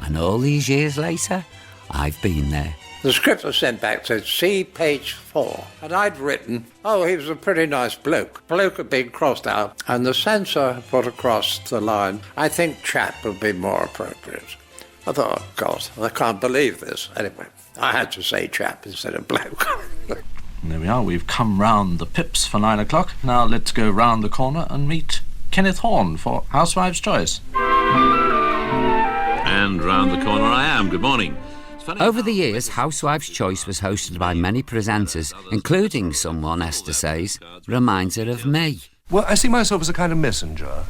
And all these years later, I've been there. The script was sent back, said, see page 4. And I'd written, oh, he was a pretty nice bloke. Bloke had been crossed out, and the censor put across the line, I think chap would be more appropriate. I thought, oh, God, I can't believe this. Anyway, I had to say chap instead of bloke. And there we are, we've come round the pips for 9 o'clock. Now let's go round the corner and meet Kenneth Horne for Housewives' Choice. And round the corner I am. Good morning. Over the years, Housewives' Choice was hosted by many presenters, including someone, Esther says, reminds her of me. Well, I see myself as a kind of messenger,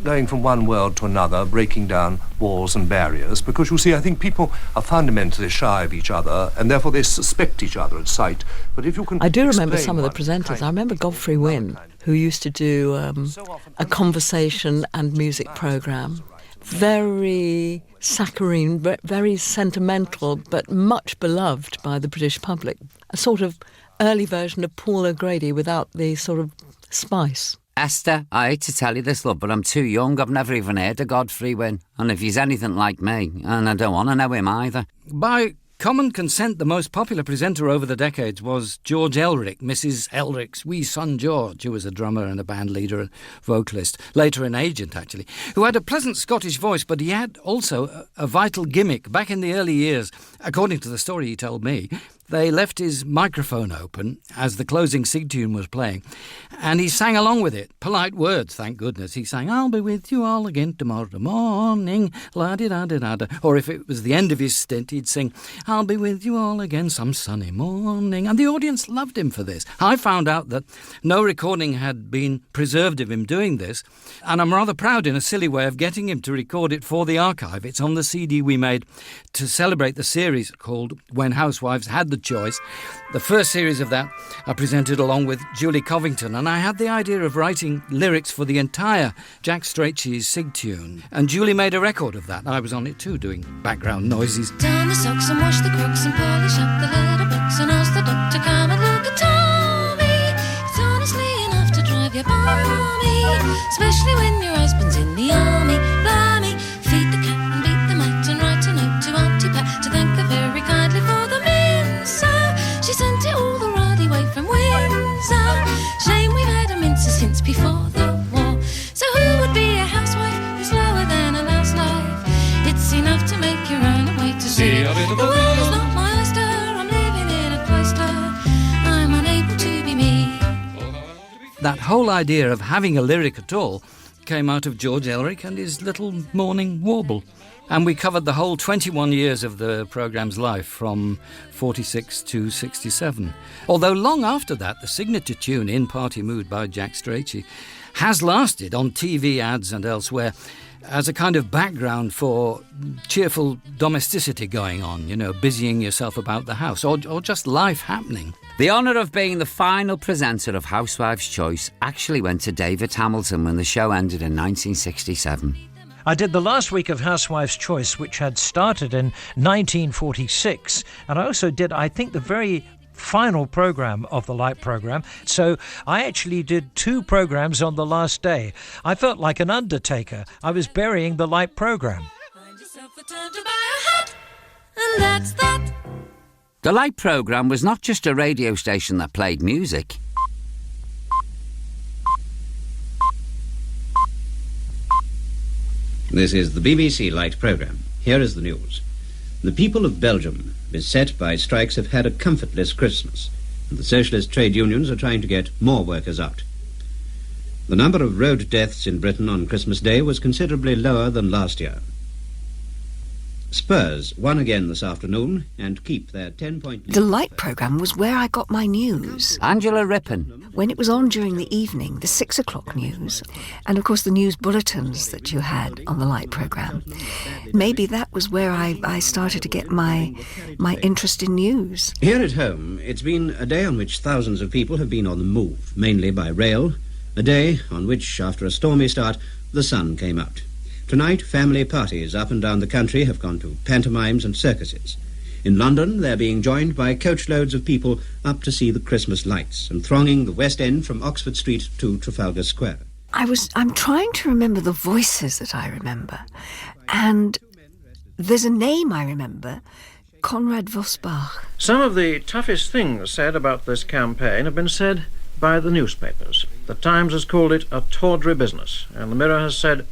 going from one world to another, breaking down walls and barriers, because, you see, I think people are fundamentally shy of each other, and therefore they suspect each other at sight. But if you can I do remember some of the presenters. I remember Godfrey Wynne, who used to do a conversation and music programme. Very saccharine, very sentimental, but much beloved by the British public. A sort of early version of Paul O'Grady without the sort of spice. Esther, I hate to tell you this, love, but I'm too young. I've never even heard of Godfrey Wynne. And if he's anything like me, and I don't want to know him either. By common consent, the most popular presenter over the decades was George Elric, Mrs. Elric's wee son George, who was a drummer and a band leader and vocalist, later an agent actually, who had a pleasant Scottish voice, but he had also a vital gimmick. Back in the early years, according to the story he told me, they left his microphone open as the closing sig tune was playing, and he sang along with it. Polite words, thank goodness. He sang, I'll be with you all again tomorrow morning, la-di-da-di-da-da. Or if it was the end of his stint, he'd sing, I'll be with you all again some sunny morning. And the audience loved him for this. I found out that no recording had been preserved of him doing this, and I'm rather proud in a silly way of getting him to record it for the archive. It's on the CD we made to celebrate the series called When Housewives Had the Choice. The first series of that I presented along with Julie Covington, and I had the idea of writing lyrics for the entire Jack Strachey's sig tune, and Julie made a record of that. I was on it too, doing background noises. Turn the socks and wash the crooks and polish up the little books and ask the doctor come and look at Tommy. It's honestly enough to drive you balmy, especially when your husband's in the army. Blimey, feed the cat and beat the mat and write a note to Auntie Pat to thank her very kindly for the mincer. She sent it all the right way from Windsor. Shame we've had a mincer since before the war. So who would be a housewife who's lower than a louse life? It's enough to make you run away to see it. The world is not my oyster. I'm living in a cloister. I'm unable to be me. That whole idea of having a lyric at all came out of George Elric and his little morning warble. And we covered the whole 21 years of the programme's life, from 46 to 67. Although long after that, the signature tune, In Party Mood by Jack Strachey, has lasted on TV ads and elsewhere as a kind of background for cheerful domesticity going on, you know, busying yourself about the house or just life happening. The honour of being the final presenter of Housewives' Choice actually went to David Hamilton when the show ended in 1967. I did the last week of Housewives' Choice, which had started in 1946, and I also did, I think, the very final programme of the Light programme. So I actually did 2 programmes on the last day. I felt like an undertaker. I was burying the Light programme. And that's that. The Light programme was not just a radio station that played music. This is the BBC Light programme. Here is the news. The people of Belgium, beset by strikes, have had a comfortless Christmas, and the socialist trade unions are trying to get more workers out. The number of road deaths in Britain on Christmas Day was considerably lower than last year. Spurs won again this afternoon and keep their 10-point lead. The Light programme was where I got my news. Angela Rippon. When it was on during the evening, the 6 o'clock news, and of course the news bulletins that you had on the Light programme. Maybe that was where I started to get my interest in news. Here at home, it's been a day on which thousands of people have been on the move, mainly by rail, a day on which, after a stormy start, the sun came out. Tonight, family parties up and down the country have gone to pantomimes and circuses. In London, they're being joined by coachloads of people up to see the Christmas lights and thronging the West End from Oxford Street to Trafalgar Square. I'm trying to remember the voices that I remember. And There's a name I remember, Konrad Vosbach. Some of the toughest things said about this campaign have been said by the newspapers. The Times has called it a tawdry business, and the Mirror has said,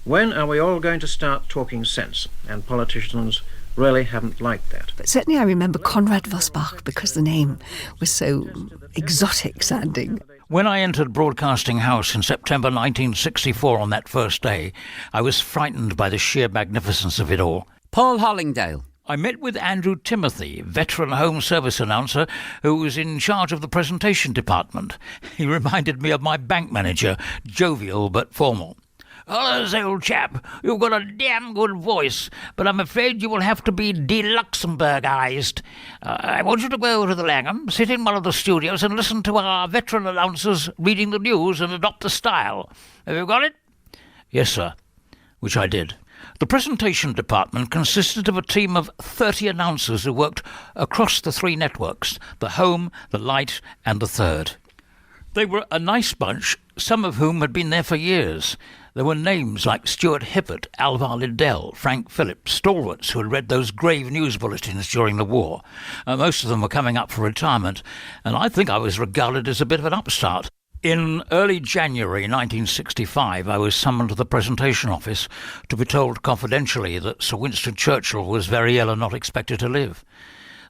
when are we all going to start talking sense? And politicians really haven't liked that. But certainly I remember Konrad Vosbach because the name was so exotic sounding. When I entered Broadcasting House in September 1964 on that first day, I was frightened by the sheer magnificence of it all. Paul Hollingdale. I met with Andrew Timothy, veteran Home Service announcer who was in charge of the presentation department. He reminded me of my bank manager, jovial but formal. "Hello, old chap. You've got a damn good voice, but I'm afraid you will have to be de-Luxembourgized. I want you to go over to the Langham, sit in one of the studios and listen to our veteran announcers reading the news and adopt the style. Have you got it?" "Yes, sir," which I did. The presentation department consisted of a team of 30 announcers who worked across the 3 networks, the Home, the Light and the Third. They were a nice bunch, some of whom had been there for years. There were names like Stuart Hibbert, Alvar Liddell, Frank Phillips, stalwarts who had read those grave news bulletins during the war. Most of them were coming up for retirement, and I think I was regarded as a bit of an upstart. In early January 1965, I was summoned to the presentation office to be told confidentially that Sir Winston Churchill was very ill and not expected to live.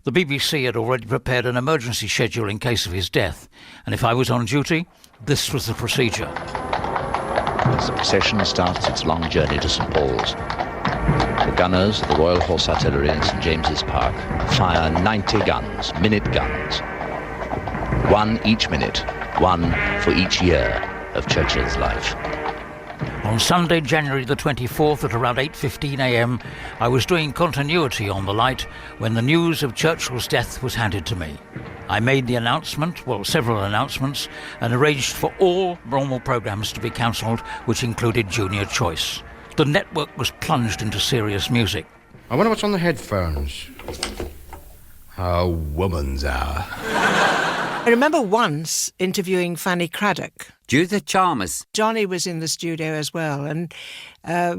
The BBC had already prepared an emergency schedule in case of his death, and if I was on duty, this was the procedure. As the procession starts its long journey to St Paul's, the gunners of the Royal Horse Artillery in St James's Park fire 90 guns, minute guns. 1 each minute, 1 for each year of Churchill's life. On Sunday, January the 24th at around 8:15 a.m, I was doing continuity on the Light when the news of Churchill's death was handed to me. I made the announcement, well, several announcements, and arranged for all normal programmes to be cancelled, which included Junior Choice. The network was plunged into serious music. I wonder what's on the headphones. Oh, woman's hour. I remember once interviewing Fanny Craddock. Judith Chalmers. Johnnie was in the studio as well, and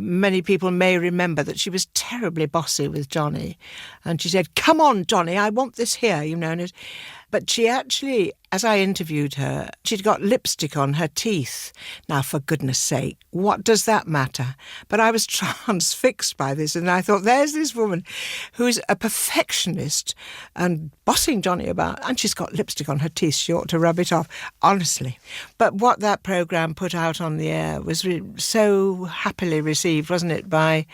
many people may remember that she was terribly bossy with Johnnie. And she said, "Come on, Johnnie, I want this here," you know. But she actually, as I interviewed her, she'd got lipstick on her teeth. Now, for goodness sake, what does that matter? But I was transfixed by this, and I thought, there's this woman who's a perfectionist and bossing Johnnie about, and she's got lipstick on her teeth. She ought to rub it off, honestly. But what that programme put out on the air was so happily received, wasn't it, by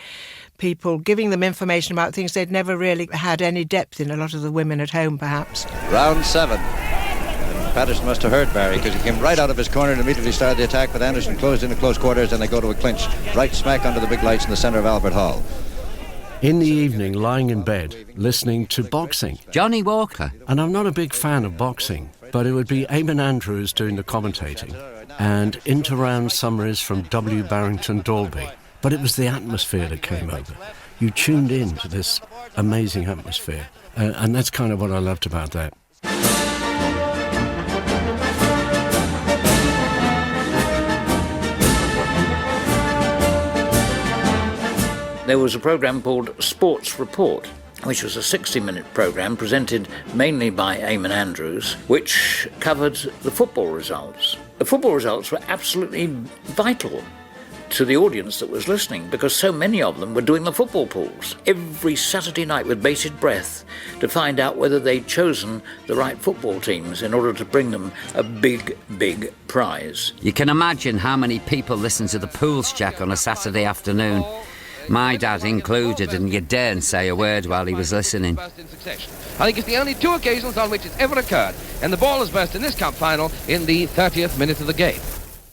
people, giving them information about things they'd never really had any depth in, a lot of the women at home, perhaps. Round 7. And Patterson must have heard Barry, because he came right out of his corner and immediately started the attack, but Anderson closed into close quarters, and they go to a clinch right smack under the big lights in the centre of Albert Hall. In the evening, lying in bed, listening to boxing. Johnnie Walker. And I'm not a big fan of boxing, but it would be Eamon Andrews doing the commentating, and inter-round summaries from W. Barrington Dalby. But it was the atmosphere that came over. You tuned in to this amazing atmosphere, and that's kind of what I loved about that. There was a programme called Sports Report, which was a 60-minute programme presented mainly by Eamon Andrews, which covered the football results. The football results were absolutely vital to the audience that was listening, because so many of them were doing the football pools every Saturday night with bated breath to find out whether they'd chosen the right football teams in order to bring them a big, big prize. You can imagine how many people listen to the Pools Jack on a Saturday afternoon. My dad included, and you daren't say a word while he was listening. I think it's the only 2 occasions on which it's ever occurred, and the ball has burst in this cup final in the 30th minute of the game.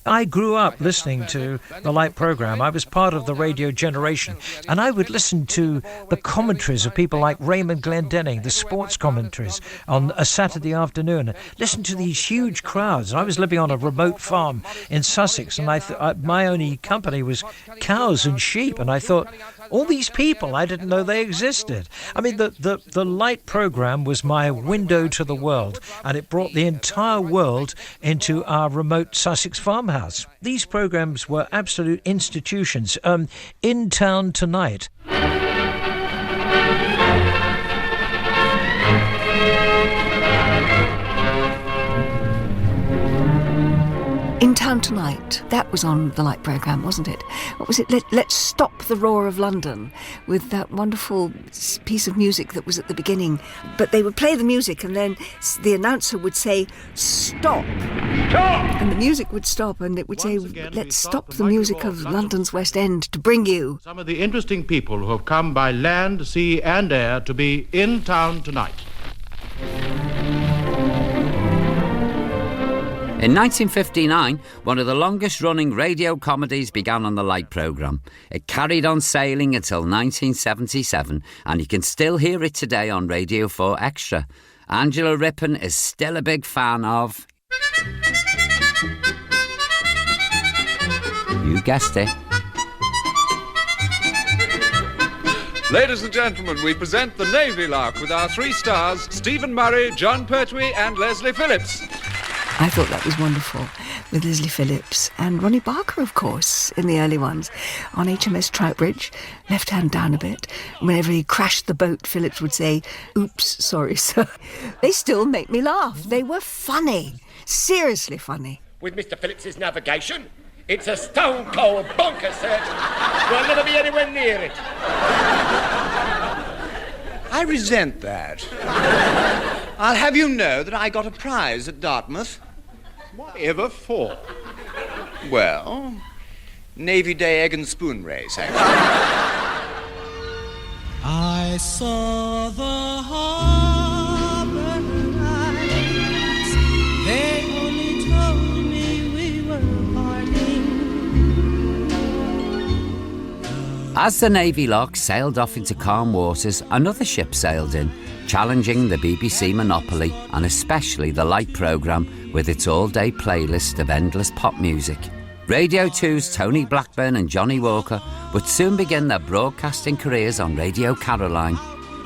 I grew up listening to the Light programme. I was part of the radio generation, and I would listen to the commentaries of people like Raymond Glendenning, the sports commentaries on a Saturday afternoon. Listen to these huge crowds. I was living on a remote farm in Sussex, and my only company was cows and sheep, and I thought, all these people, I didn't know they existed. I mean, the Light programme was my window to the world, and it brought the entire world into our remote Sussex farmhouse. These programmes were absolute institutions. In Town Tonight. Town Tonight. That was on the Light programme, wasn't it? What was it? Let's Stop the Roar of London, with that wonderful piece of music that was at the beginning. But they would play the music and then the announcer would say, stop! Stop! And the music would stop and it would say, let's stop the music of London's West End to bring you some of the interesting people who have come by land, sea and air to be in town tonight. In 1959, one of the longest-running radio comedies began on the Light programme. It carried on sailing until 1977, and you can still hear it today on Radio 4 Extra. Angela Rippon is still a big fan of... You guessed it. Ladies and gentlemen, we present the Navy Lark with our 3 stars, Stephen Murray, John Pertwee and Leslie Phillips. I thought that was wonderful, with Leslie Phillips and Ronnie Barker, of course, in the early ones. On HMS Troutbridge, left hand down a bit. Whenever he crashed the boat, Phillips would say, oops, sorry, sir. They still make me laugh. They were funny, seriously funny. With Mr. Phillips's navigation, it's a stone-cold bonker search. We'll never be anywhere near it. I resent that. I'll have you know that I got a prize at Dartmouth. Whatever for? Well, Navy Day egg and spoon race, actually. I saw the harbour lights. They only told me we were parting. As the Navy Lark sailed off into calm waters, another ship sailed in, challenging the BBC monopoly and especially the Light programme with its all-day playlist of endless pop music. Radio 2's Tony Blackburn and Johnnie Walker would soon begin their broadcasting careers on Radio Caroline.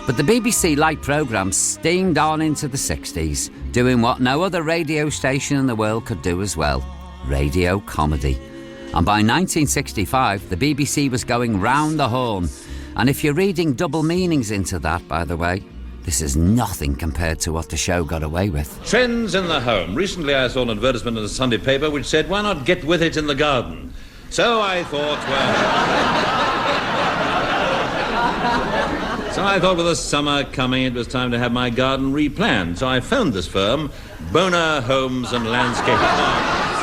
But the BBC Light programme steamed on into the 60s, doing what no other radio station in the world could do as well, radio comedy. And by 1965, the BBC was going round the horn. And if you're reading double meanings into that, by the way, this is nothing compared to what the show got away with. Trends in the home. Recently I saw an advertisement in the Sunday paper which said, why not get with it in the garden? So I thought, with the summer coming, it was time to have my garden replanned. So I phoned this firm, Byrne Homes and Landscape Apartments.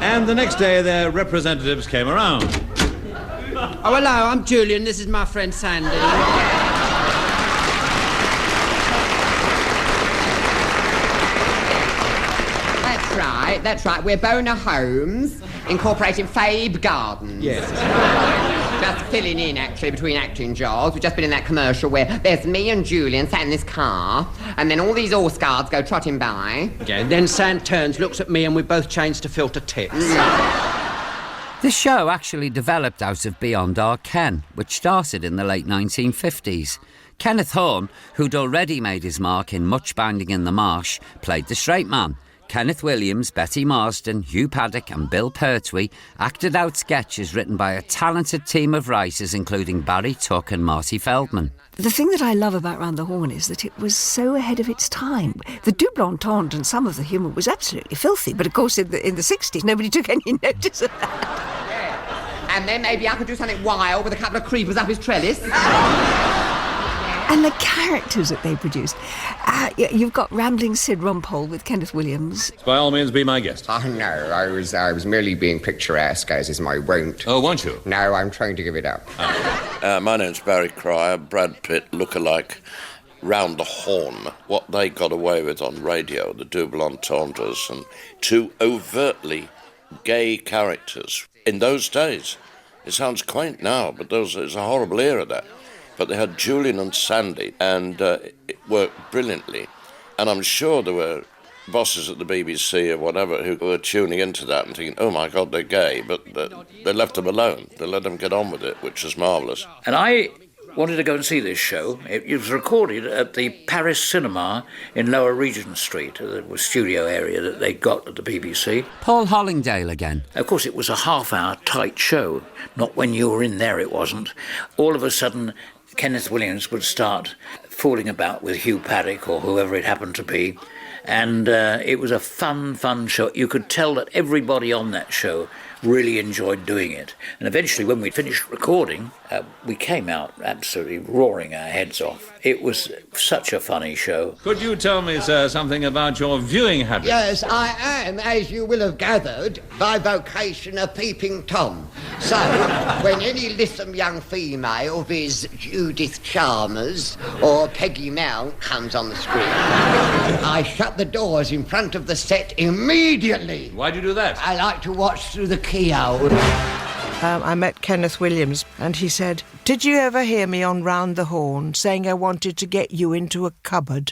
And the next day their representatives came around. Oh, hello, I'm Julian. This is my friend Sandy. That's right. We're Byrne Homes, incorporating Fabe Gardens. Yes. Just filling in, actually, between acting jobs. We've just been in that commercial where there's me and Julian sat in this car, and then all these horse guards go trotting by. Yeah, and then Sam turns, looks at me, and we both change to filter tips. This show actually developed out of Beyond Our Ken, which started in the late 1950s. Kenneth Horne, who'd already made his mark in Much Bounding in the Marsh, played the straight man. Kenneth Williams, Betty Marsden, Hugh Paddock and Bill Pertwee acted out sketches written by a talented team of writers including Barry Tuck and Marty Feldman. The thing that I love about Round the Horn is that it was so ahead of its time. The double entendre and some of the humour was absolutely filthy, but of course in the 60s nobody took any notice of that. And then maybe I could do something wild with a couple of creepers up his trellis. And the characters that they produced. You've got Rambling Sid Rumpole with Kenneth Williams. By all means, be my guest. Oh, no, I was merely being picturesque, as is my wont. Oh, won't you? No, I'm trying to give it up. My name's Barry Cryer, Brad Pitt, look-alike, Round the Horn. What they got away with on radio, the double entendres, and two overtly gay characters. In those days, it sounds quaint now, but it's a horrible era, that. But they had Julian and Sandy, and it worked brilliantly. And I'm sure there were bosses at the BBC or whatever who were tuning into that and thinking, oh my God, they're gay, but they left them alone. They let them get on with it, which was marvellous. And I wanted to go and see this show. It was recorded at the Paris Cinema in Lower Regent Street, the studio area that they got at the BBC. Paul Hollingdale again. Of course, it was a half-hour tight show. Not when you were in there, it wasn't. All of a sudden, Kenneth Williams would start fooling about with Hugh Paddock or whoever it happened to be, And it was a fun show. You could tell that everybody on that show really enjoyed doing it. And eventually, when we finished recording, we came out absolutely roaring our heads off. It was such a funny show. Could you tell me, sir, something about your viewing habits? Yes, I am, as you will have gathered, by vocation a peeping Tom. So, when any lissom young female, viz. Judith Chalmers or Peggy Mount, comes on the screen, I shut the doors in front of the set immediately. Why do you do that? I like to watch through the keyhole. I met Kenneth Williams, and he said, "Did you ever hear me on Round the Horn saying I wanted to get you into a cupboard?"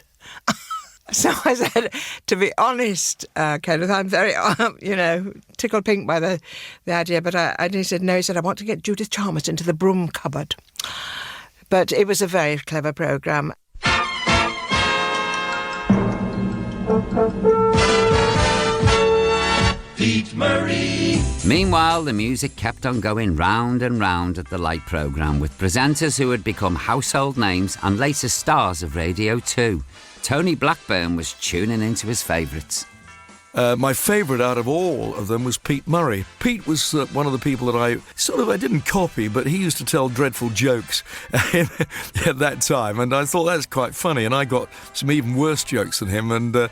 So I said, to be honest, Kenneth, I'm very, tickled pink by the idea, but and he said, no, he said, I want to get Judith Chalmers into the broom cupboard. But it was a very clever programme. Pete Murray. Meanwhile, the music kept on going round and round at the Light programme, with presenters who had become household names and later stars of Radio 2. Tony Blackburn was tuning into his favourites. My favourite out of all of them was Pete Murray. Pete was one of the people that I didn't copy, but he used to tell dreadful jokes at that time, and I thought that's quite funny, and I got some even worse jokes than him, and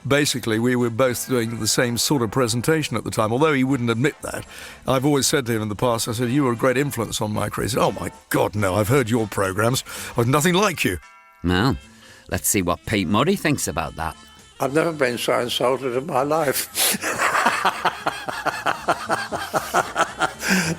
basically we were both doing the same sort of presentation at the time, although he wouldn't admit that. I've always said to him in the past, I said, you were a great influence on my career. He said, oh my God, no, I've heard your programmes. I was nothing like you. Well, let's see what Pete Murray thinks about that. I've never been so insulted in my life.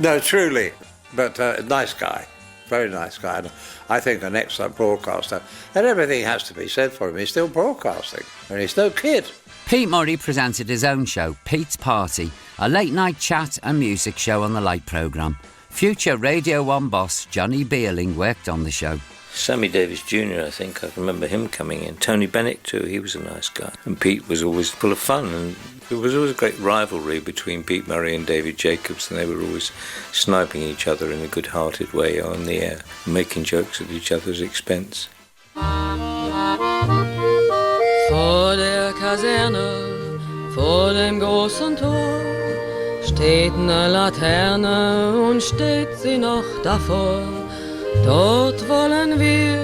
No, truly. But nice guy. Very nice guy. And I think an excellent broadcaster. And everything has to be said for him. He's still broadcasting. And he's no kid. Pete Murray presented his own show, Pete's Party, a late-night chat and music show on the Light programme. Future Radio 1 boss Johnnie Beerling worked on the show. Sammy Davis Jr., I think, I remember him coming in. Tony Bennett too, he was a nice guy. And Pete was always full of fun, and there was always a great rivalry between Pete Murray and David Jacobs, and they were always sniping each other in a good-hearted way on the air, making jokes at each other's expense. Vor der Kaserne, vor dem großen Tor, steht eine Laterne und steht sie noch davor. Dort wollen wir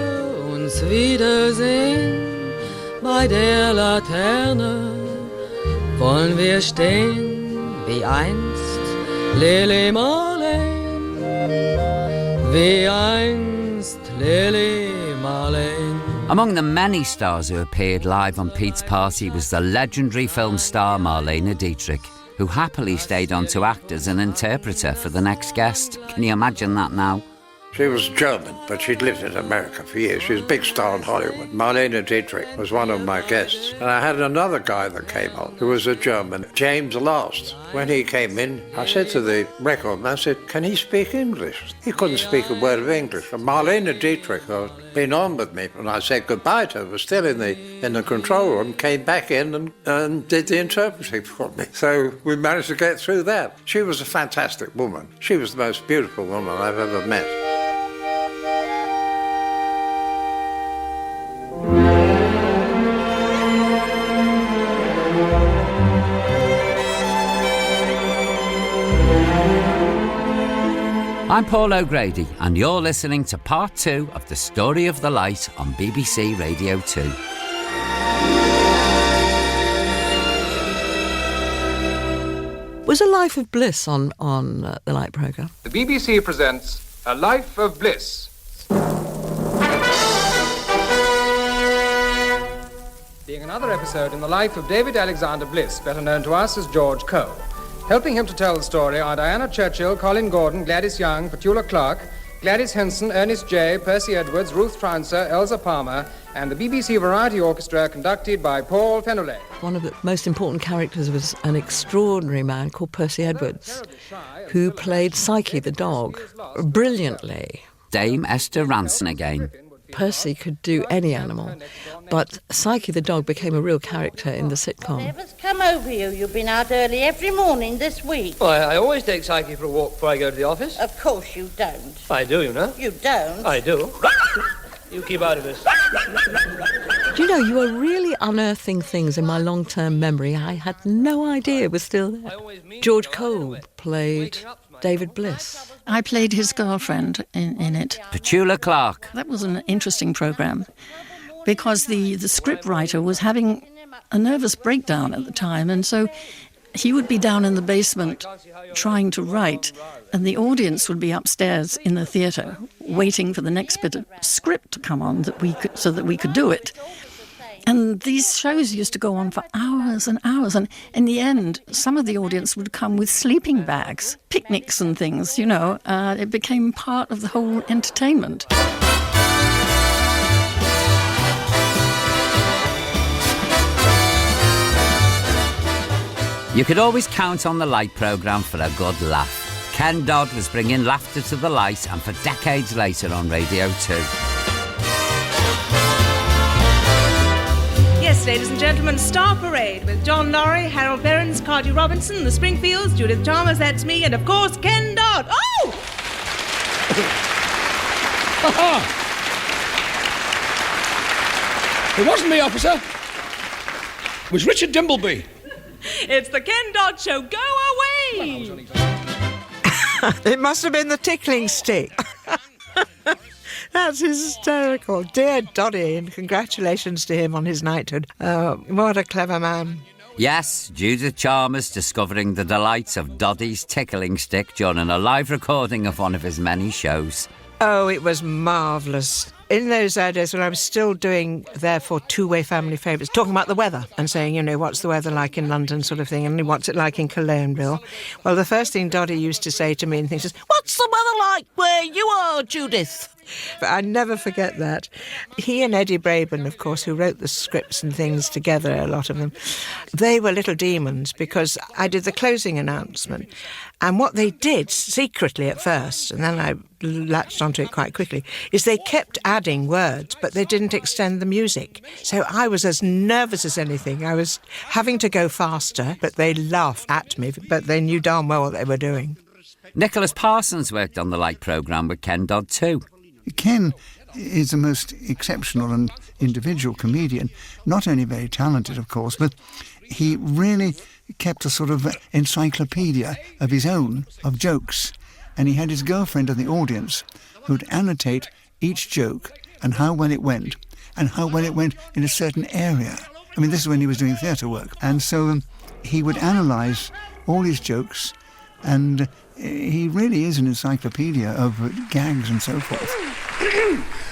uns wiedersehen, bei der Laterne wollen wir stehen, wie einst Lili Marleen, wie einst Lili Marleen. Among the many stars who appeared live on Pete's Party was the legendary film star Marlene Dietrich, who happily stayed on to act as an interpreter for the next guest. Can you imagine that now? She was German, but she'd lived in America for years. She was a big star in Hollywood. Marlene Dietrich was one of my guests. And I had another guy that came on, who was a German, James Last. When he came in, I said to the record man, I said, can he speak English? He couldn't speak a word of English. And Marlene Dietrich had been on with me, and I said goodbye to her, was still in the control room, came back in and did the interpreting for me. So we managed to get through that. She was a fantastic woman. She was the most beautiful woman I've ever met. I'm Paul O'Grady, and you're listening to part 2 of The Story of the Light on BBC Radio 2. Was A Life of Bliss on the Light programme? The BBC presents A Life of Bliss. Being another episode in the life of David Alexander Bliss, better known to us as George Cole. Helping him to tell the story are Diana Churchill, Colin Gordon, Gladys Young, Petula Clark, Gladys Henson, Ernest J., Percy Edwards, Ruth Trouncer, Elsa Palmer, and the BBC Variety Orchestra conducted by Paul Fenollet. One of the most important characters was an extraordinary man called Percy Edwards, who played Psyche the dog brilliantly. Dame Esther Rantzen again. Percy could do any animal, but Psyche the dog became a real character in the sitcom. Whatever's come over you? You've been out early every morning this week. Well, I always take Psyche for a walk before I go to the office. Of course you don't. I do, you know. You don't? I do. You keep out of this. Do you know, you were really unearthing things in my long-term memory I had no idea was still there. George Cole played David Bliss. I played his girlfriend in it. Petula Clark. That was an interesting programme because the scriptwriter was having a nervous breakdown at the time, and so he would be down in the basement trying to write, and the audience would be upstairs in the theatre waiting for the next bit of script to come on so that we could do it. And these shows used to go on for hours and hours, and in the end, some of the audience would come with sleeping bags, picnics and things, you know. It became part of the whole entertainment. You could always count on the Light programme for a good laugh. Ken Dodd was bringing laughter to the Light, and for decades later on Radio 2. Yes, ladies and gentlemen, Star Parade with John Norrie, Harold Perrins, Cardi Robinson, the Springfields, Judith Chalmers, that's me, and of course Ken Dodd. Oh! It wasn't me, officer. It was Richard Dimbleby. It's the Ken Dodd Show. Go away! It must have been the tickling stick. That's hysterical. Dear Doddy, and congratulations to him on his knighthood. What a clever man. Yes, Judith Chalmers discovering the delights of Doddy's tickling stick during a live recording of one of his many shows. Oh, it was marvellous. In those days when I was still doing, therefore, two-way family favourites, talking about the weather and saying, you know, what's the weather like in London sort of thing, and what's it like in Cologneville? Well, the first thing Doddy used to say to me and things is, what's the weather like where you are, Judith? But I never forget that. He and Eddie Braben, of course, who wrote the scripts and things together, a lot of them, they were little demons because I did the closing announcement. And what they did secretly at first, and then I latched onto it quite quickly, is they kept adding words, but they didn't extend the music. So I was as nervous as anything. I was having to go faster, but they laughed at me, but they knew darn well what they were doing. Nicholas Parsons worked on the Light programme with Ken Dodd too. Ken is the most exceptional and individual comedian, not only very talented, of course, but he really kept a sort of encyclopedia of his own, of jokes. And he had his girlfriend in the audience who'd annotate each joke and how well it went, and how well it went in a certain area. I mean, this is when he was doing theatre work. And so he would analyse all his jokes, and he really is an encyclopedia of gags and so forth.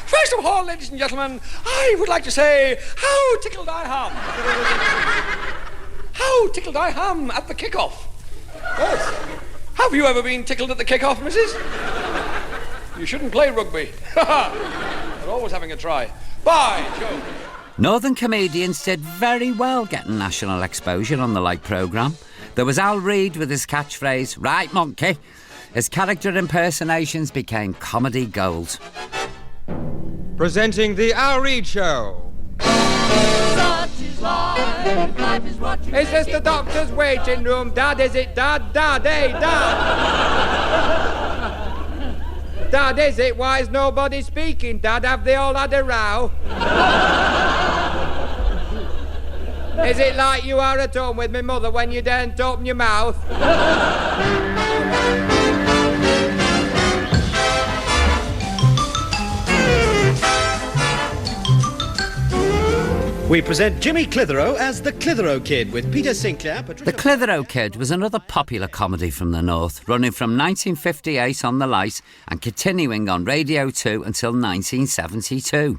First of all, ladies and gentlemen, I would like to say, how tickled I am. How tickled I am at the kick-off. Yes. Have you ever been tickled at the kick-off, missus? You shouldn't play rugby. You're always having a try. By Jove. Northern comedians did very well getting national exposure on the Light programme. There was Al Reid with his catchphrase, right monkey. His character impersonations became comedy gold. Presenting the Al Reid Show. Such is life is what you Is this the doctor's waiting room? Dad, is it? Dad, hey, Dad. Dad, is it? Why is nobody speaking? Dad, have they all had a row? Is it like you are at home with me mother when you daren't open your mouth? We present Jimmy Clitheroe as the Clitheroe Kid with Peter Sinclair. The Clitheroe Kid was another popular comedy from the North, running from 1958 on the Light and continuing on Radio 2 until 1972.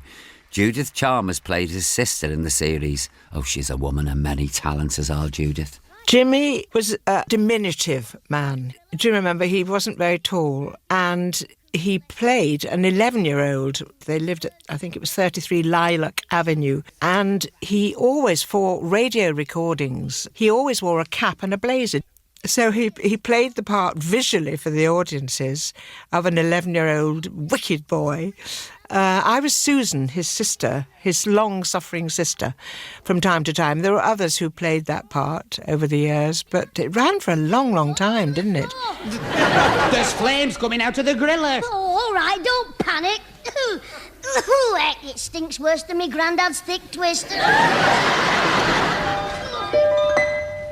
Judith Chalmers played his sister in the series. Oh, she's a woman of many talents, as our Judith. Jimmy was a diminutive man. Do you remember? He wasn't very tall, and he played an 11-year-old. They lived at, I think it was 33 Lilac Avenue, and he always, for radio recordings, he always wore a cap and a blazer. So he played the part visually for the audiences of an 11-year-old wicked boy. I was Susan, his sister, his long-suffering sister, from time to time. There were others who played that part over the years, but it ran for a long, long time, didn't it? There's flames coming out of the griller. Oh, all right, don't panic. Heck, it stinks worse than me granddad's thick twister.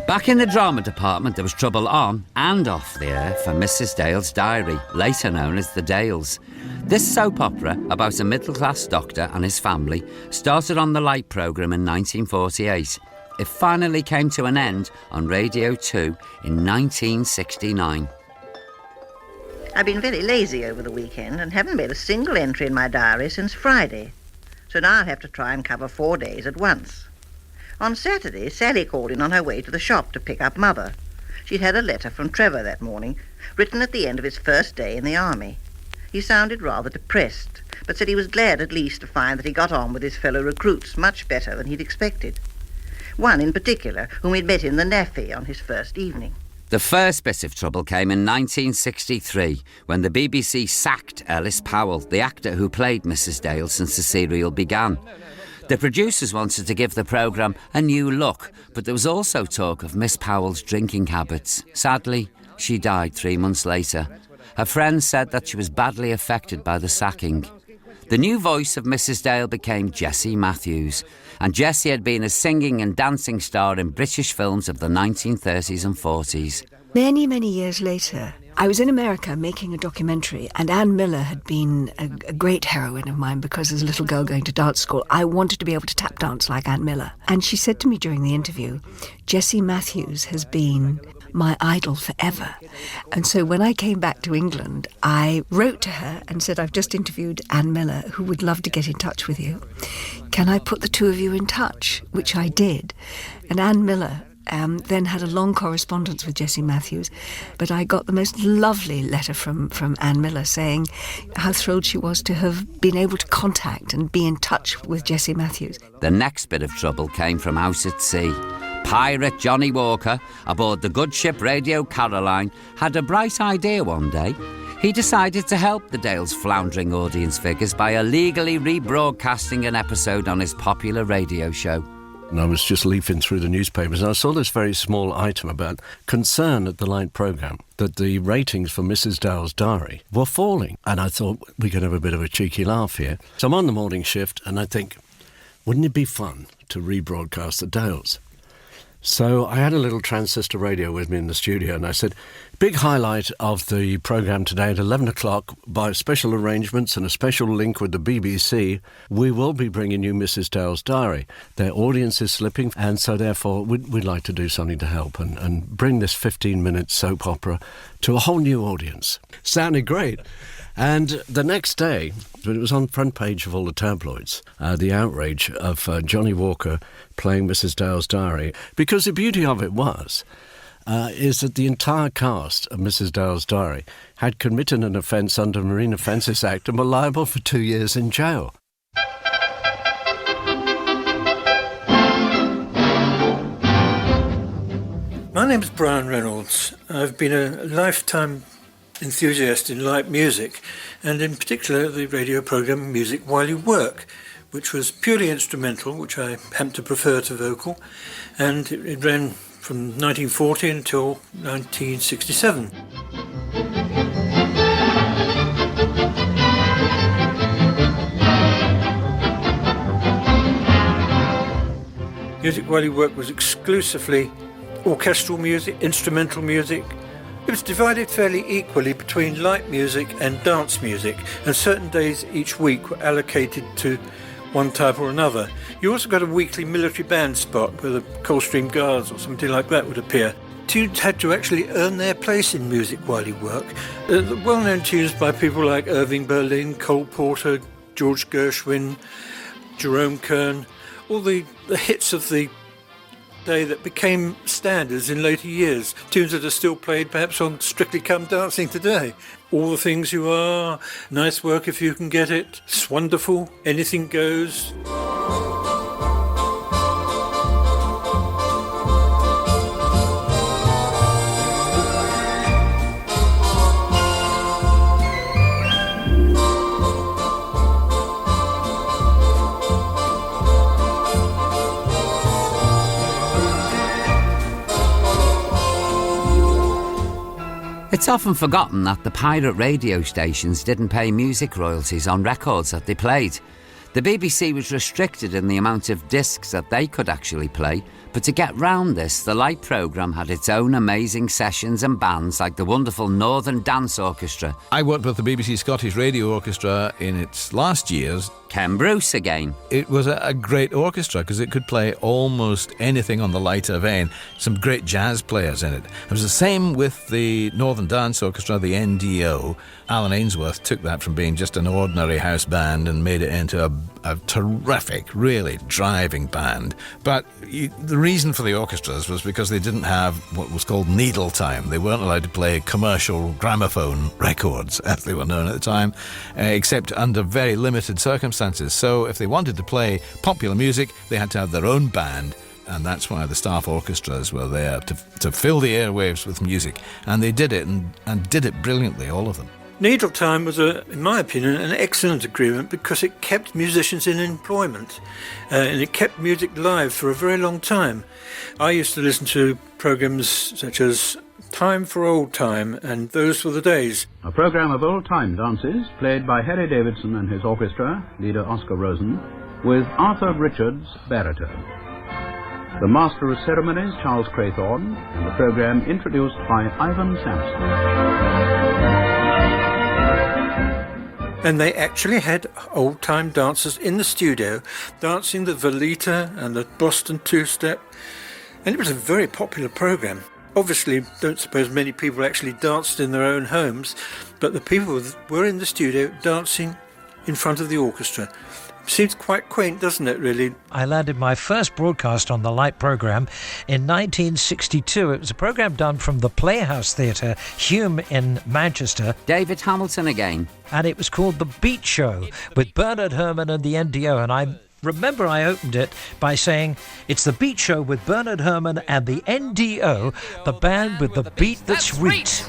Back in the drama department, there was trouble on and off the air for Mrs. Dale's Diary, later known as The Dales. This soap opera about a middle-class doctor and his family started on the Light programme in 1948. It finally came to an end on Radio 2 in 1969. I've been very lazy over the weekend and haven't made a single entry in my diary since Friday. So now I'll have to try and cover 4 days at once. On Saturday, Sally called in on her way to the shop to pick up Mother. She'd had a letter from Trevor that morning, written at the end of his first day in the army. He sounded rather depressed, but said he was glad at least to find that he got on with his fellow recruits much better than he'd expected. One in particular, whom he'd met in the NAFI on his first evening. The first bit of trouble came in 1963, when the BBC sacked Ellis Powell, the actor who played Mrs. Dale since the serial began. The producers wanted to give the programme a new look, but there was also talk of Miss Powell's drinking habits. Sadly, she died 3 months later. Her friends said that she was badly affected by the sacking. The new voice of Mrs. Dale became Jessie Matthews, and Jessie had been a singing and dancing star in British films of the 1930s and 40s. Many, many years later, I was in America making a documentary, and Ann Miller had been a great heroine of mine because as a little girl going to dance school, I wanted to be able to tap dance like Ann Miller. And she said to me during the interview, Jessie Matthews has been my idol forever. And so when I came back to England, I wrote to her and said, I've just interviewed Ann Miller, who would love to get in touch with you. Can I put the two of you in touch? Which I did. And Ann Miller then had a long correspondence with Jessie Matthews, but I got the most lovely letter from Ann Miller saying how thrilled she was to have been able to contact and be in touch with Jessie Matthews. The next bit of trouble came from out at sea. Pirate Johnnie Walker, aboard the good ship Radio Caroline, had a bright idea one day. He decided to help the Dales' floundering audience figures by illegally rebroadcasting an episode on his popular radio show. And I was just leafing through the newspapers and I saw this very small item about concern at the Light programme that the ratings for Mrs. Dale's Diary were falling. And I thought we could have a bit of a cheeky laugh here. So I'm on the morning shift and I think, wouldn't it be fun to rebroadcast the Dales? So I had a little transistor radio with me in the studio and I said, big highlight of the programme today at 11 o'clock, by special arrangements and a special link with the BBC, we will be bringing you Mrs. Dale's Diary. Their audience is slipping, and so therefore we'd like to do something to help and bring this 15-minute soap opera to a whole new audience. Sounded great. And the next day, it was on the front page of all the tabloids, the outrage of Johnnie Walker playing Mrs. Dale's Diary, because the beauty of it was is that the entire cast of Mrs. Dale's Diary had committed an offence under the Marine Offences Act and were liable for 2 years in jail. My name's Brian Reynolds. I've been a lifetime enthusiast in light music, and in particular the radio programme Music While You Work, which was purely instrumental, which I happen to prefer to vocal, and it ran from 1940 until 1967. Music While You Work was exclusively orchestral music, instrumental music. It was divided fairly equally between light music and dance music, and certain days each week were allocated to one type or another. You also got a weekly military band spot where the Coldstream Guards or something like that would appear. Tunes had to actually earn their place in Music While You Work. The well-known tunes by people like Irving Berlin, Cole Porter, George Gershwin, Jerome Kern, all the hits of the day that became standards in later years, tunes that are still played perhaps on Strictly Come Dancing today. All the Things You Are, Nice Work If You Can Get It, It's Wonderful, Anything Goes. It's It's often forgotten that the pirate radio stations didn't pay music royalties on records that they played. The BBC was restricted in the amount of discs that they could actually play, but to get round this, the Light programme had its own amazing sessions and bands like the wonderful Northern Dance Orchestra. I worked with the BBC Scottish Radio Orchestra in its last years. Ken Bruce again. It was a great orchestra because it could play almost anything on the lighter vein. Some great jazz players in it. It was the same with the Northern Dance Orchestra, the NDO. Alan Ainsworth took that from being just an ordinary house band and made it into a terrific, really driving band. But the reason for the orchestras was because they didn't have what was called needle time. They weren't allowed to play commercial gramophone records, as they were known at the time, except under very limited circumstances. So if they wanted to play popular music, they had to have their own band, and that's why the staff orchestras were there to fill the airwaves with music. And they did it, and did it brilliantly, all of them. Needle time was, in my opinion, an excellent agreement because it kept musicians in employment and it kept music live for a very long time. I used to listen to programmes such as Time for Old Time and Those Were the Days. A programme of old-time dances played by Harry Davidson and his orchestra, leader Oscar Rosen, with Arthur Richards, baritone. The Master of Ceremonies, Charles Craythorne, and the programme introduced by Ivan Sampson. And they actually had old-time dancers in the studio dancing the Velita and the Boston two-step. And it was a very popular programme. Obviously, don't suppose many people actually danced in their own homes, but the people were in the studio dancing in front of the orchestra. Seems quite quaint, doesn't it, really? I landed my first broadcast on the Light programme in 1962. It was a programme done from the Playhouse Theatre, Hume in Manchester. David Hamilton again. And it was called The Beat Show with Bernard Herrmann and the NDO. And I remember I opened it by saying, it's The Beat Show with Bernard Herrmann and the NDO, the band with the beat that's sweet.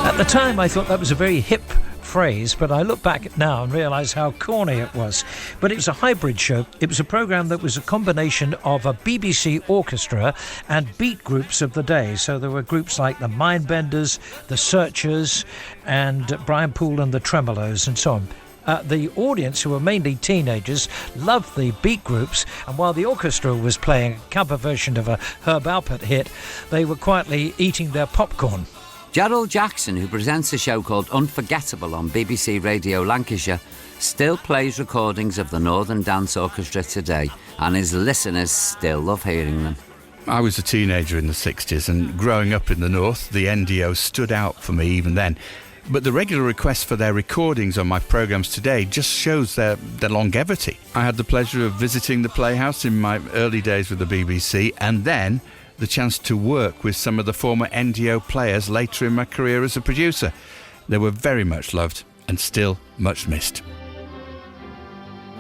At the time, I thought that was a very hip phrase, but I look back now and realise how corny it was. But it was a hybrid show. It was a programme that was a combination of a BBC orchestra and beat groups of the day. So there were groups like the Mindbenders, the Searchers, and Brian Poole and the Tremolos, and so on. The audience, who were mainly teenagers, loved the beat groups, and while the orchestra was playing a cover version of a Herb Alpert hit, they were quietly eating their popcorn. Gerald Jackson, who presents a show called Unforgettable on BBC Radio Lancashire, still plays recordings of the Northern Dance Orchestra today, and his listeners still love hearing them. I was a teenager in the 60s, and growing up in the north, the NDO stood out for me even then. But the regular requests for their recordings on my programmes today just shows their longevity. I had the pleasure of visiting the Playhouse in my early days with the BBC, and then the chance to work with some of the former NDO players later in my career as a producer. They were very much loved and still much missed.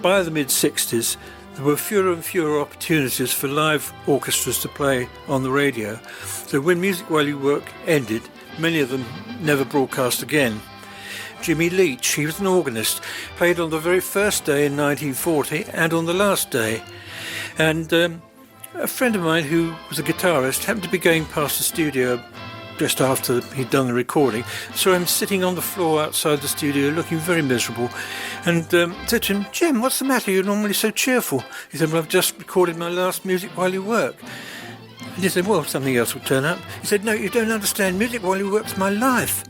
By the mid-60s, there were fewer and fewer opportunities for live orchestras to play on the radio. So when Music While You Work ended, many of them never broadcast again. Jimmy Leach, he was an organist, played on the very first day in 1940 and on the last day. And a friend of mine who was a guitarist happened to be going past the studio just after he'd done the recording, saw him sitting on the floor outside the studio looking very miserable, and said to him, "Jim, what's the matter? You're normally so cheerful." He said, "Well, I've just recorded my last Music While You Work." And he said, "Well, something else will turn up." He said, "No, you don't understand. Music While You Work's my life."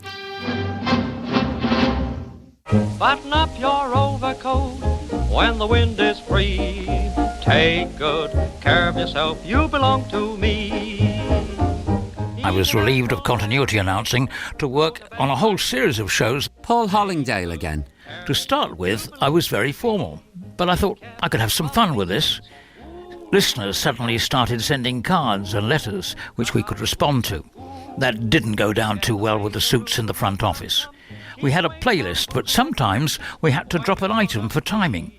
Button up your overcoat when the wind is free. Take good care of yourself, you belong to me. I was relieved of continuity announcing to work on a whole series of shows. Paul Hollingdale again. To start with, I was very formal, but I thought I could have some fun with this. Listeners suddenly started sending cards and letters which we could respond to. That didn't go down too well with the suits in the front office. We had a playlist, but sometimes we had to drop an item for timing.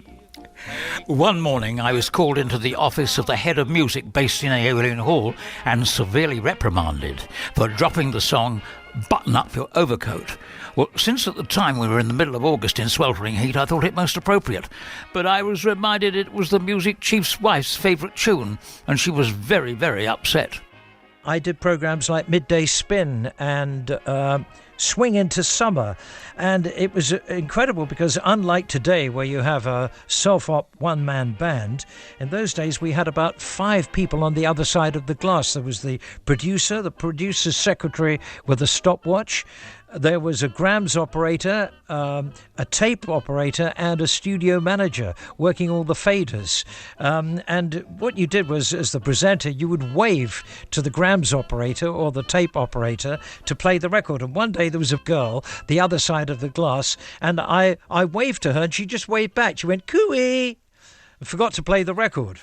One morning I was called into the office of the head of music based in Aileen Hall and severely reprimanded for dropping the song button up your overcoat. Well, since at the time we were in the middle of August in sweltering heat, I thought it most appropriate. But I was reminded it was the music chief's wife's favourite tune, and she was very, very upset. I did programmes like Midday Spin and Swing into Summer, and it was incredible because unlike today where you have a self-op one-man band, in those days we had about 5 people on the other side of the glass. There was the producer's secretary with a stopwatch, there was a grams operator, a tape operator, and a studio manager working all the faders. And what you did was, as the presenter, you would wave to the grams operator or the tape operator to play the record. And one day there was a girl, the other side of the glass, and I waved to her and she just waved back. She went, "Cooey!" and forgot to play the record.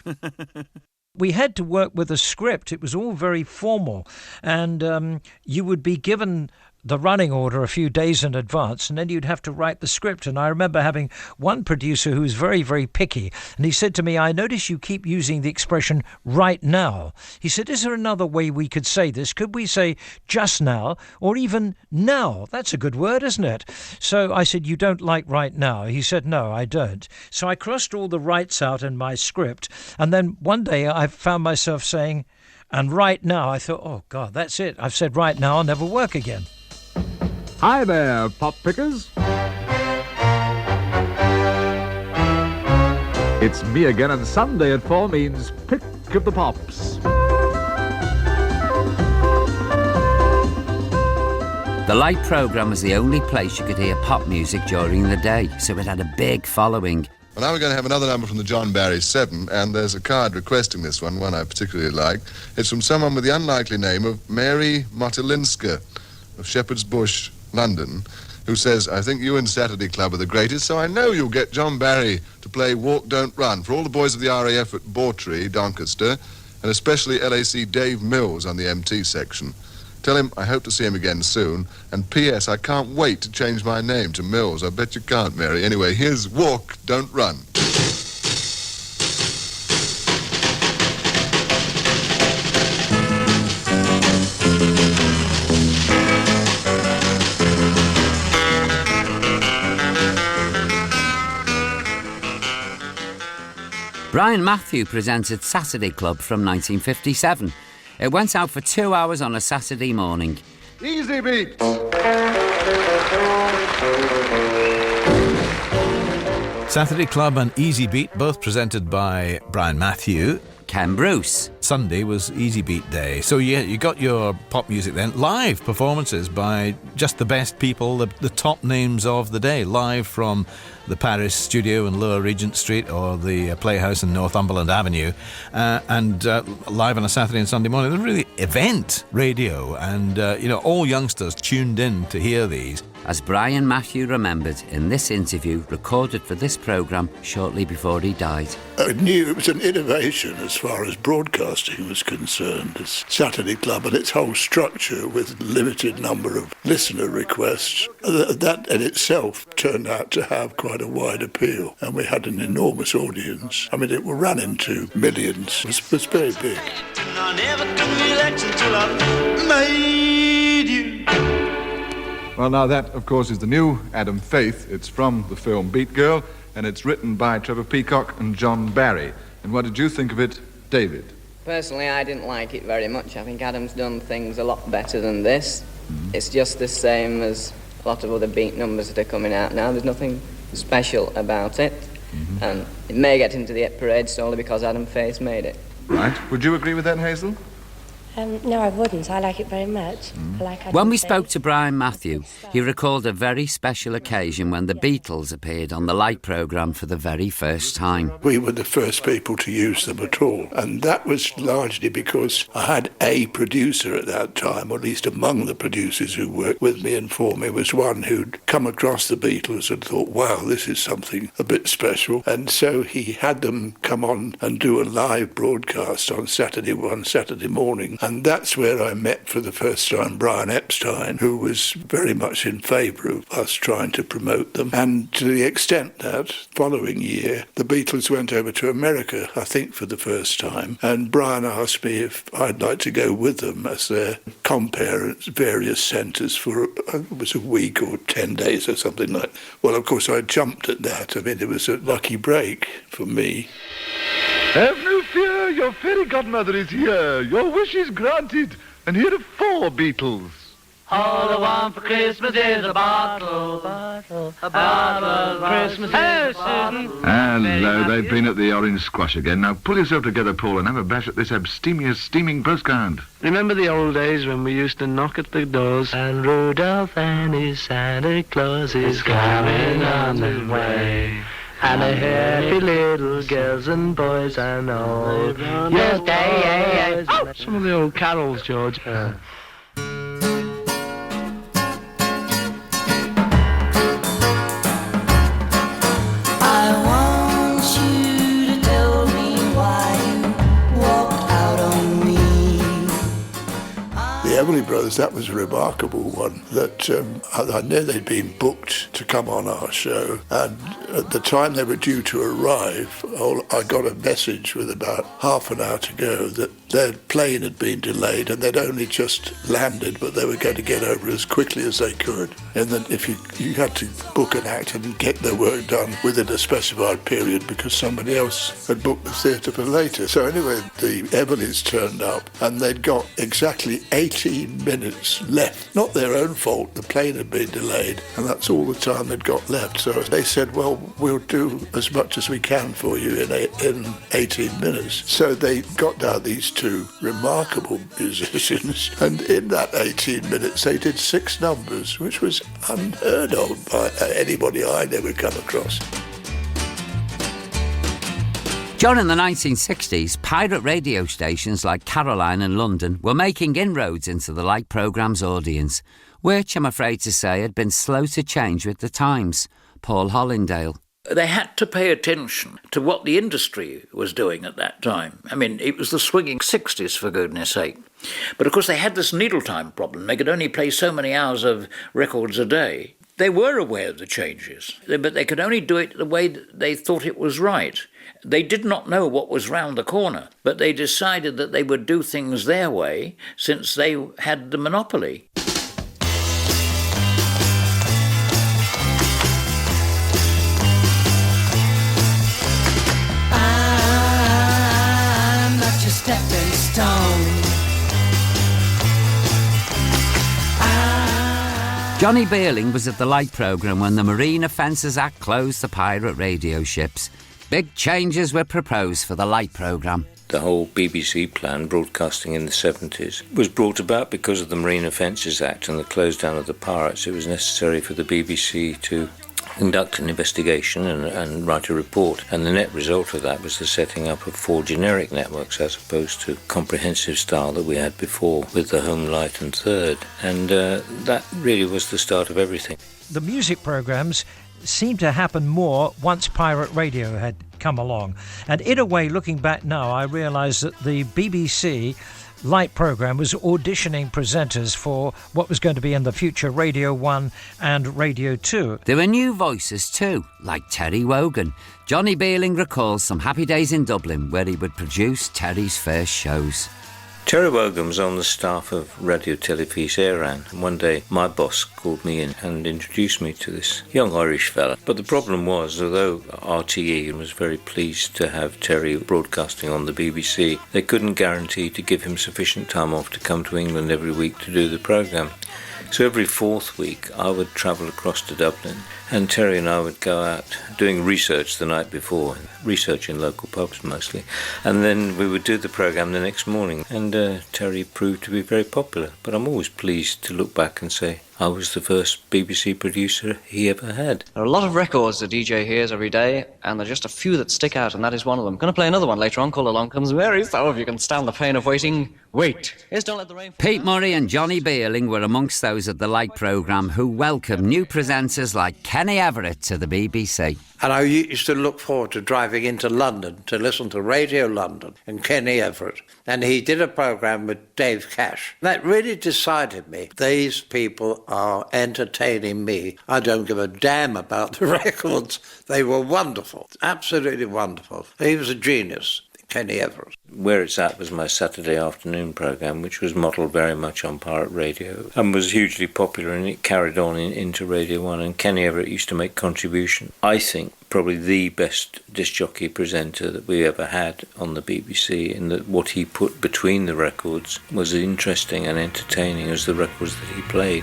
We had to work with a script. It was all very formal. And you would be given the running order a few days in advance, and then you'd have to write the script. And I remember having one producer who was very, very picky, and he said to me, "I notice you keep using the expression right now." He said, "Is there another way we could say this? Could we say just now, or even now? That's a good word, isn't it?" So I said, "You don't like right now?" He said, "No, I don't." So I crossed all the rights out in my script, and then one day I found myself saying, "And right now," I thought, "Oh God, that's it. I've said right now, I'll never work again." Hi there, pop pickers. It's me again, and Sunday at 4 means pick of the pops. The Light programme was the only place you could hear pop music during the day, so it had a big following. Well, now we're going to have another number from the John Barry 7, and there's a card requesting this one I particularly like. It's from someone with the unlikely name of Mary Motylinska of Shepherd's Bush, London, who says, "I think you and Saturday Club are the greatest, so I know you'll get John Barry to play Walk, Don't Run for all the boys of the RAF at Bawtry, Doncaster, and especially LAC Dave Mills on the MT section. Tell him I hope to see him again soon, and P.S. I can't wait to change my name to Mills. I bet you can't, Mary. Anyway, here's Walk, Don't Run." Brian Matthew presented Saturday Club from 1957. It went out for 2 hours on a Saturday morning. Easy beat. Saturday Club and Easy Beat, both presented by Brian Matthew. Ken Bruce. Sunday was Easy Beat Day. So yeah, you got your pop music then. Live performances by just the best people, the top names of the day, live from the Paris studio in Lower Regent Street or the Playhouse in Northumberland Avenue, and live on a Saturday and Sunday morning. It was really event radio, and all youngsters tuned in to hear these. As Brian Matthew remembered in this interview recorded for this programme shortly before he died. I knew it was an innovation as far as broadcasting was concerned, as Saturday Club and its whole structure with limited number of listener requests. That in itself turned out to have quite a wide appeal, and we had an enormous audience. I mean, it will run into millions. It was very big. Well, now that, of course, is the new Adam Faith. It's from the film Beat Girl, and it's written by Trevor Peacock and John Barry. And what did you think of it, David? Personally, I didn't like it very much. I think Adam's done things a lot better than this. It's just the same as a lot of other beat numbers that are coming out now. There's nothing special about it. And it may get into the Hit Parade solely because Adam Faith made it. Right. Would you agree with that, Hazel? No, I wouldn't. I like it very much. When we spoke to Brian Matthew, he recalled a very special occasion when the Beatles appeared on the Light programme for the very first time. We were the first people to use them at all, and that was largely because I had a producer at that time, or at least among the producers who worked with me and for me, was one who'd come across the Beatles and thought, wow, this is something a bit special. And so he had them come on and do a live broadcast on Saturday morning. And that's where I met for the first time Brian Epstein, who was very much in favour of us trying to promote them. And to the extent that following year, the Beatles went over to America, I think for the first time. And Brian asked me if I'd like to go with them as their compere at various centres for, it was a week or 10 days or something like that. Well, of course, I jumped at that. I mean, it was a lucky break for me. Have no fear, your fairy godmother is here. Your wish is granted. And here are 4 Beatles. All I want for Christmas is a bottle, a bottle of Christmas. Hey, Susan. Hello, they've been at the Orange Squash again. Now pull yourself together, Paul, and have a bash at this abstemious, steaming postcard. Remember the old days when we used to knock at the doors and Rudolph and his Santa Claus is coming on the way. And a happy little girls and boys I know. Yes, day, oh, some of the old carols, George. The Everly Brothers, that was a remarkable one, that I knew they'd been booked to come on our show, and at the time they were due to arrive, I got a message with about half an hour to go that their plane had been delayed and they'd only just landed, but they were going to get over as quickly as they could. And then if you had to book an act and get their work done within a specified period because somebody else had booked the theatre for later. So anyway, the Everlys turned up and they'd got exactly 18 minutes left. Not their own fault, the plane had been delayed, and that's all the time they'd got left. So they said, well, we'll do as much as we can for you in 18 minutes. So they got down these 2 remarkable musicians, and in that 18 minutes they did 6 numbers, which was unheard of by anybody I'd ever come across. John, in the 1960s, pirate radio stations like Caroline and London were making inroads into the Light programme's audience, which, I'm afraid to say, had been slow to change with the times. Paul Hollingdale. They had to pay attention to what the industry was doing at that time. I mean, it was the swinging 60s, for goodness sake. But of course, they had this needle time problem. They could only play so many hours of records a day. They were aware of the changes, but they could only do it the way that they thought it was right. They did not know what was round the corner, but they decided that they would do things their way since they had the monopoly. I'm not your stepping stone. Johnnie Beerling was at the Light programme when the Marine Offences Act closed the pirate radio ships. Big changes were proposed for the Light programme. The whole BBC plan, broadcasting in the 70s, was brought about because of the Marine Offences Act and the close down of the pirates. It was necessary for the BBC to conduct an investigation and write a report, and the net result of that was the setting up of 4 generic networks as opposed to comprehensive style that we had before with the Home Light and Third, and that really was the start of everything. The music programmes seemed to happen more once pirate radio had come along, and in a way, looking back now, I realise that the BBC Light programme was auditioning presenters for what was going to be in the future Radio 1 and Radio 2. There were new voices too, like Terry Wogan. Johnnie Beerling recalls some happy days in Dublin where he would produce Terry's first shows. Terry Wogan was on the staff of Radio Telefís Éireann, and one day my boss called me in and introduced me to this young Irish fella. But the problem was, although RTE was very pleased to have Terry broadcasting on the BBC, they couldn't guarantee to give him sufficient time off to come to England every week to do the programme. So every 4th week I would travel across to Dublin, and Terry and I would go out doing research the night before, research in local pubs mostly, and then we would do the programme the next morning, and Terry proved to be very popular. But I'm always pleased to look back and say I was the first BBC producer he ever had. There are a lot of records the DJ hears every day, and there are just a few that stick out, and that is one of them. Going to play another one later on called Along Comes Mary, so if you can stand the pain of waiting, wait. Here's Don't Let the Rain Fall. Pete Murray and Johnnie Beerling were amongst those at the Light programme who welcomed new presenters like Kenny Everett to the BBC. And I used to look forward to driving into London to listen to Radio London and Kenny Everett. And he did a programme with Dave Cash. That really decided me. These people are entertaining me. I don't give a damn about the records. They were wonderful, absolutely wonderful. He was a genius, Kenny Everett. Where It's At was my Saturday afternoon programme, which was modelled very much on pirate radio and was hugely popular, and it carried on into Radio 1, and Kenny Everett used to make contribution. I think probably the best disc jockey presenter that we ever had on the BBC, in that what he put between the records was as interesting and entertaining as the records that he played.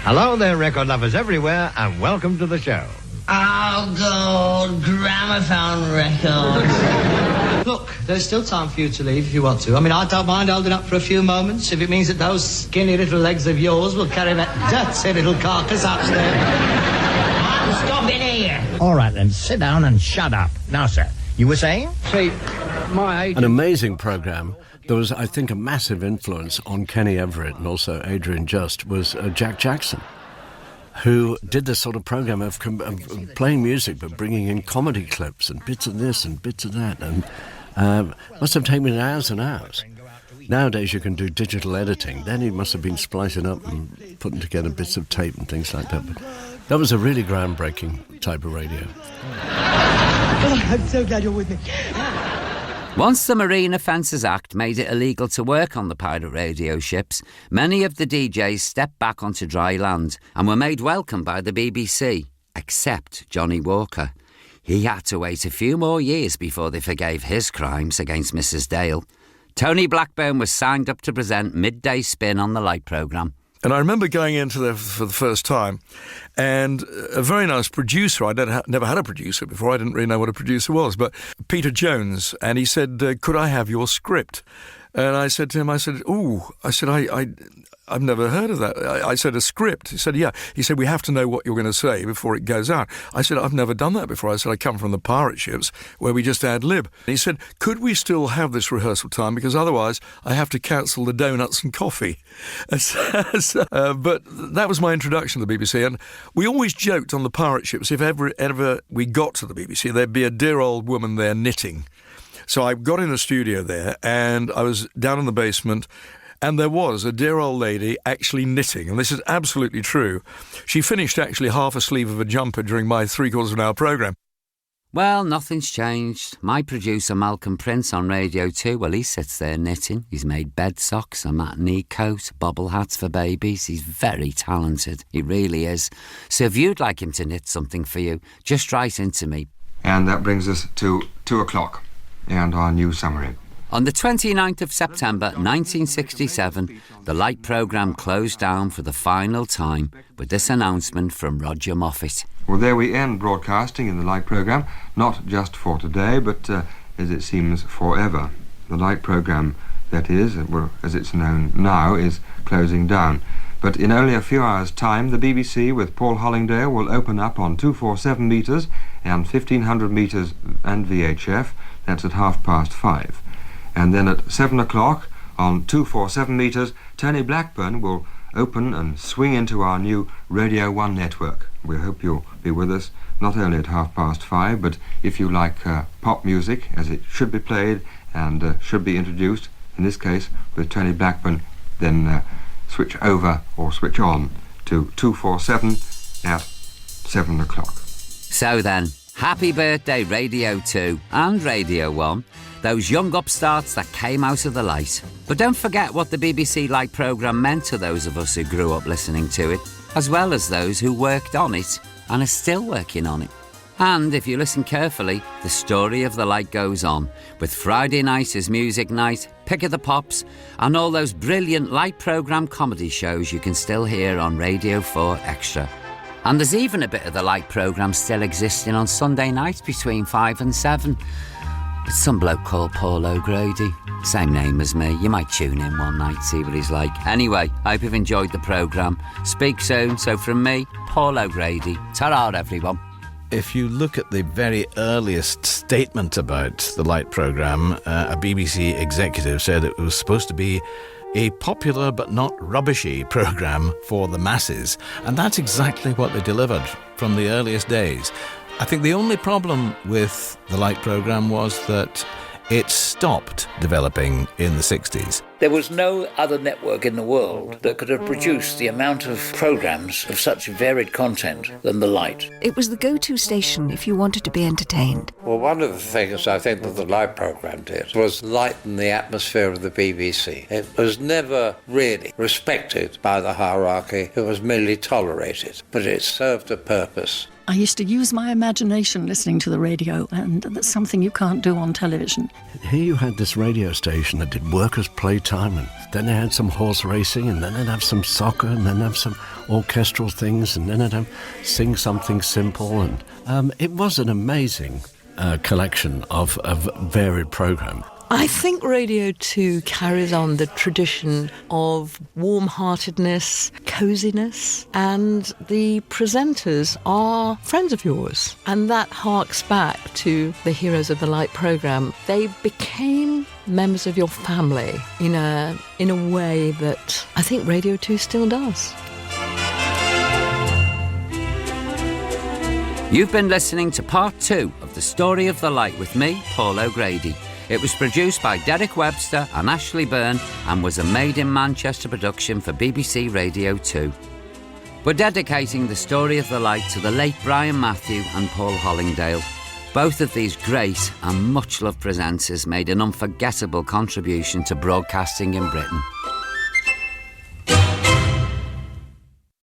Hello there, record lovers everywhere, and welcome to the show. Oh, God, gramophone records. Look, there's still time for you to leave if you want to. I mean, I don't mind holding up for a few moments if it means that those skinny little legs of yours will carry that dirty little carcass upstairs. I'm stopping here. All right, then, sit down and shut up. Now, sir, you were saying? See, my age... An amazing programme. There was, I think, a massive influence on Kenny Everett and also Adrian Just was Jack Jackson, who did this sort of programme of playing music but bringing in comedy clips and bits of this and bits of that, and must have taken hours and hours. Nowadays you can do digital editing. Then he must have been splicing up and putting together bits of tape and things like that. But that was a really groundbreaking type of radio. Oh, I'm so glad you're with me. Once the Marine Offences Act made it illegal to work on the pirate radio ships, many of the DJs stepped back onto dry land and were made welcome by the BBC, except Johnnie Walker. He had to wait a few more years before they forgave his crimes against Mrs. Dale. Tony Blackburn was signed up to present Midday Spin on the Light programme. And I remember going into there for the first time, and a very nice producer. I'd never had a producer before. I didn't really know what a producer was, but Peter Jones, and he said, could I have your script? And I said to him, I've never heard of that. I said, a script? He said, yeah. He said, we have to know what you're going to say before it goes out. I said, I've never done that before. I said, I come from the pirate ships where we just ad lib. And he said, could we still have this rehearsal time? Because otherwise I have to cancel the donuts and coffee. But that was my introduction to the BBC. And we always joked on the pirate ships, if ever we got to the BBC, there'd be a dear old woman there knitting. So I got in the studio there, and I was down in the basement, and there was a dear old lady actually knitting, and this is absolutely true. She finished actually half a sleeve of a jumper during my 3/4 of an hour programme. Well, nothing's changed. My producer, Malcolm Prince, on Radio 2, well, he sits there knitting. He's made bed socks, a matinee coat, bobble hats for babies. He's very talented. He really is. So if you'd like him to knit something for you, just write into me. And that brings us to 2 o'clock and our news summary. On the 29th of September 1967, the Light programme closed down for the final time with this announcement from Roger Moffat. Well, there we end broadcasting in the Light programme, not just for today, but as it seems forever. The Light programme, that is, as it's known now, is closing down. But in only a few hours' time, the BBC with Paul Hollingdale will open up on 247 metres and 1500 metres and VHF. That's at 5:30. And then at 7 o'clock on 247 metres, Tony Blackburn will open and swing into our new Radio 1 network. We hope you'll be with us, not only at 5:30, but if you like pop music, as it should be played and should be introduced, in this case with Tony Blackburn, then switch over or switch on to 247 at 7 o'clock. So then, happy birthday Radio 2 and Radio 1, those young upstarts that came out of the Light. But don't forget what the BBC Light programme meant to those of us who grew up listening to it, as well as those who worked on it and are still working on it. And if you listen carefully, the story of the Light goes on, with Friday night as music night, Pick of the Pops, and all those brilliant Light programme comedy shows you can still hear on Radio 4 Extra. And there's even a bit of the Light programme still existing on Sunday night between 5 and 7. It's some bloke called Paul O'Grady. Same name as me. You might tune in one night, see what he's like. Anyway, I hope you've enjoyed the programme. Speak soon. So from me, Paul O'Grady. Ta-ra, everyone. If you look at the very earliest statement about the Light programme, a BBC executive said it was supposed to be a popular but not rubbishy programme for the masses. And that's exactly what they delivered from the earliest days. I think the only problem with the Light programme was that it stopped developing in the 60s. There was no other network in the world that could have produced the amount of programmes of such varied content than the Light. It was the go-to station if you wanted to be entertained. Well, one of the things I think that the Light programme did was lighten the atmosphere of the BBC. It was never really respected by the hierarchy. It was merely tolerated, but it served a purpose. I used to use my imagination listening to the radio, and that's something you can't do on television. Here you had this radio station that did workers' playtime, and then they had some horse racing, and then they'd have some soccer, and then have some orchestral things, and then they'd have sing something simple. And it was an amazing collection of varied programme. I think Radio 2 carries on the tradition of warm-heartedness, coziness, and the presenters are friends of yours. And that harks back to the Heroes of the Light programme. They became members of your family in a way that I think Radio 2 still does. You've been listening to part 2 of The Story of the Light with me, Paul O'Grady. It was produced by Derek Webster and Ashley Byrne and was a Made in Manchester production for BBC Radio 2. We're dedicating The Story of the Light to the late Brian Matthew and Paul Hollingdale. Both of these great and much-loved presenters made an unforgettable contribution to broadcasting in Britain.